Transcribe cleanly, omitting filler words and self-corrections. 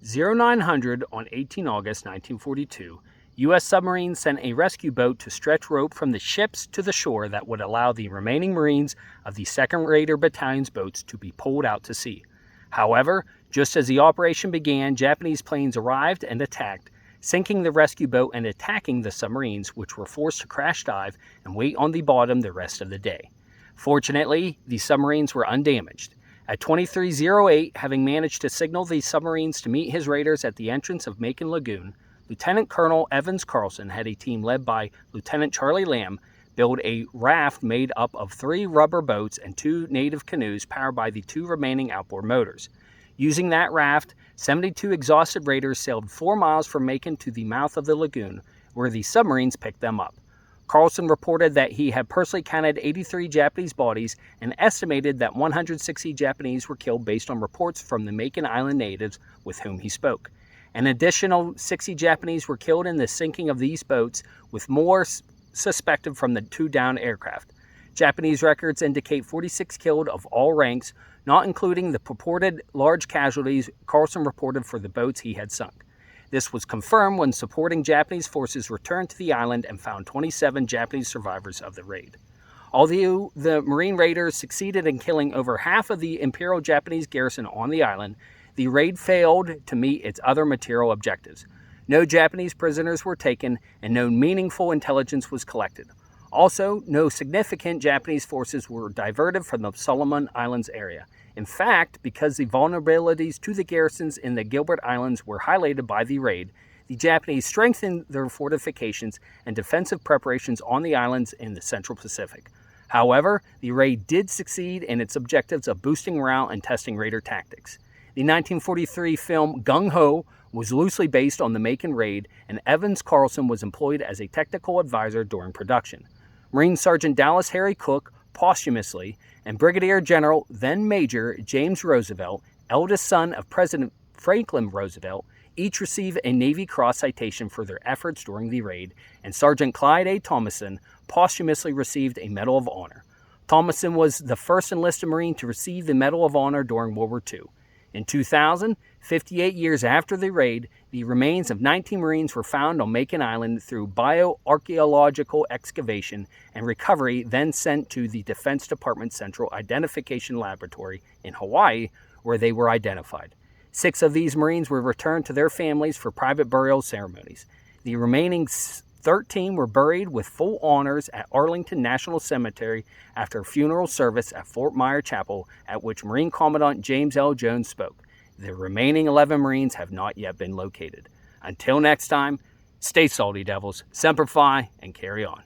0900 on 18 August 1942, U.S. submarines sent a rescue boat to stretch rope from the ships to the shore that would allow the remaining Marines of the 2nd Raider Battalion's boats to be pulled out to sea. However, just as the operation began, Japanese planes arrived and attacked, sinking the rescue boat and attacking the submarines, which were forced to crash dive and wait on the bottom the rest of the day. Fortunately, the submarines were undamaged. At 23:08, having managed to signal the submarines to meet his raiders at the entrance of Makin Lagoon, Lieutenant Colonel Evans Carlson had a team led by Lieutenant Charlie Lamb build a raft made up of 3 rubber boats and 2 native canoes powered by the 2 remaining outboard motors. Using that raft, 72 exhausted raiders sailed 4 miles from Makin to the mouth of the lagoon, where the submarines picked them up. Carlson reported that he had personally counted 83 Japanese bodies and estimated that 160 Japanese were killed based on reports from the Makin Island natives with whom he spoke. An additional 60 Japanese were killed in the sinking of these boats, with more suspected from the 2 downed aircraft. Japanese records indicate 46 killed of all ranks, not including the purported large casualties Carlson reported for the boats he had sunk. This was confirmed when supporting Japanese forces returned to the island and found 27 Japanese survivors of the raid. Although the Marine Raiders succeeded in killing over half of the Imperial Japanese garrison on the island, the raid failed to meet its other material objectives. No Japanese prisoners were taken, and no meaningful intelligence was collected. Also, no significant Japanese forces were diverted from the Solomon Islands area. In fact, because the vulnerabilities to the garrisons in the Gilbert Islands were highlighted by the raid, the Japanese strengthened their fortifications and defensive preparations on the islands in the Central Pacific. However, the raid did succeed in its objectives of boosting morale and testing raider tactics. The 1943 film Gung Ho was loosely based on the Makin raid, and Evans Carlson was employed as a technical advisor during production. Marine Sergeant Dallas Harry Cook, posthumously, and Brigadier General, then Major, James Roosevelt, eldest son of President Franklin Roosevelt, each received a Navy Cross citation for their efforts during the raid, and Sergeant Clyde A. Thomason posthumously received a Medal of Honor. Thomason was the first enlisted Marine to receive the Medal of Honor during World War II. In 2000, 58 years after the raid, the remains of 19 Marines were found on Makin Island through bioarchaeological excavation and recovery, then sent to the Defense Department Central Identification Laboratory in Hawaii, where they were identified. 6 of these Marines were returned to their families for private burial ceremonies. The remaining 13 were buried with full honors at Arlington National Cemetery after a funeral service at Fort Myer Chapel, at which Marine Commandant James L. Jones spoke. The remaining 11 Marines have not yet been located. Until next time, stay salty, devils, Semper Fi, and carry on.